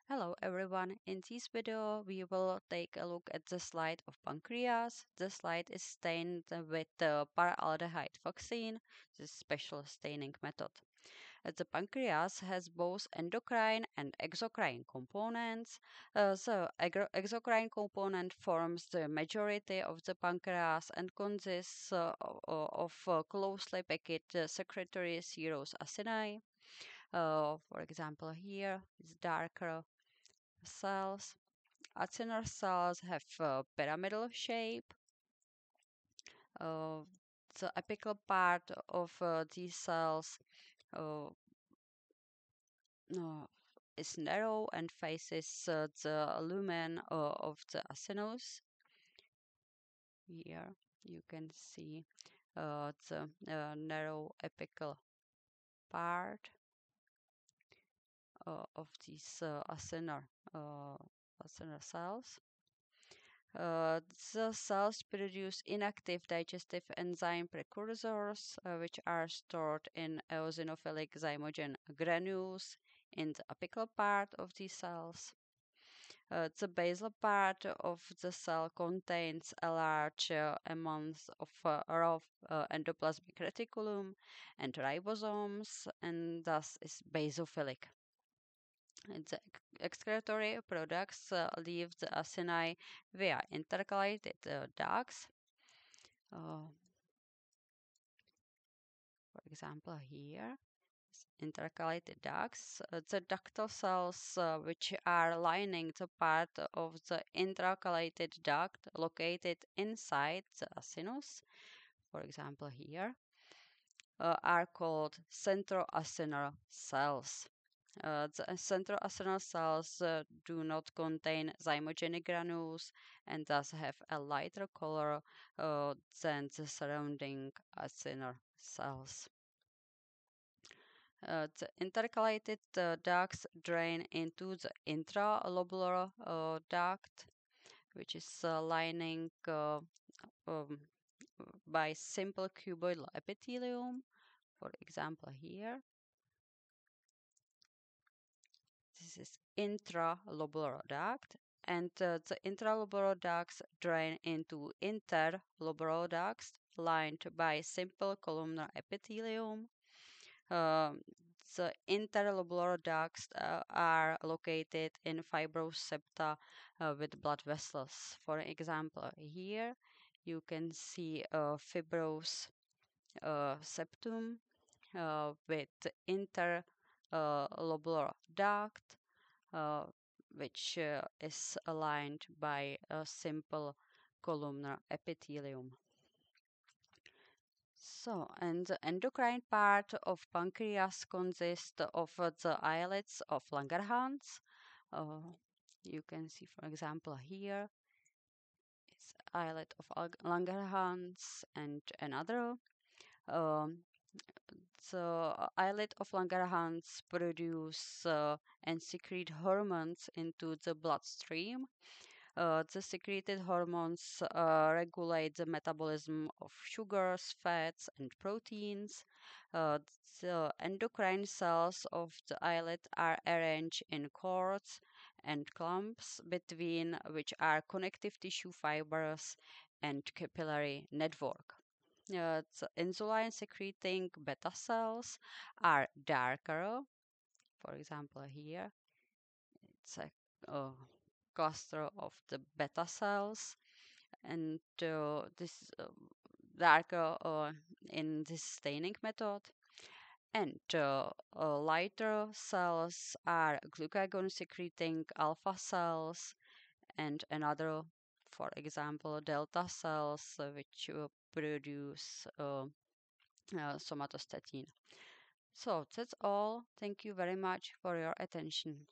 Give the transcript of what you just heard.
Hello everyone, in this video we will take a look at the slide of pancreas. The slide is stained with the aldehyde fuchsin, this special staining method. The pancreas has both endocrine and exocrine components. The exocrine component forms the majority of the pancreas and consists of closely packed secretory serous acini. For example, here is darker cells. Acinar cells have a pyramidal shape. Uh, the apical part of these cells uh, uh, is narrow and faces the lumen of the acinus. Here you can see the narrow apical part of these uh, acinar cells. The cells produce inactive digestive enzyme precursors, which are stored in eosinophilic zymogen granules in the apical part of these cells. The basal part of the cell contains a large amount of raw endoplasmic reticulum and ribosomes, and thus is basophilic. The excretory products leave the acini via intercalated ducts. For example, here, intercalated ducts. The ductal cells, which are lining the part of the intercalated duct located inside the acinus, for example, here, are called centroacinar cells. The centroacinar cells do not contain zymogenic granules and thus have a lighter color than the surrounding acinar cells. The intercalated ducts drain into the intralobular duct, which is lining um, by simple cuboidal epithelium. For example, here, this is intralobular duct, and the intralobular ducts drain into interlobular ducts lined by simple columnar epithelium. Um, the interlobular ducts are located in fibrous septa with blood vessels. For example, here you can see a fibrous septum with interlobular duct, uh, which is aligned by a simple columnar epithelium. So, and the endocrine part of pancreas consists of the islets of Langerhans. Uh, you can see, for example, here it's islet of Langerhans and another. Um, the islet of Langerhans produce and secrete hormones into the bloodstream. The secreted hormones regulate the metabolism of sugars, fats, and proteins. Uh, the endocrine cells of the islet are arranged in cords and clumps, between which are connective tissue fibers and capillary network. The insulin secreting beta cells are darker. For example, here it's a cluster of the beta cells, and this darker in this staining method. And lighter cells are glucagon secreting alpha cells, and another, for example, delta cells, which produce somatostatin. So that's all. Thank you very much for your attention.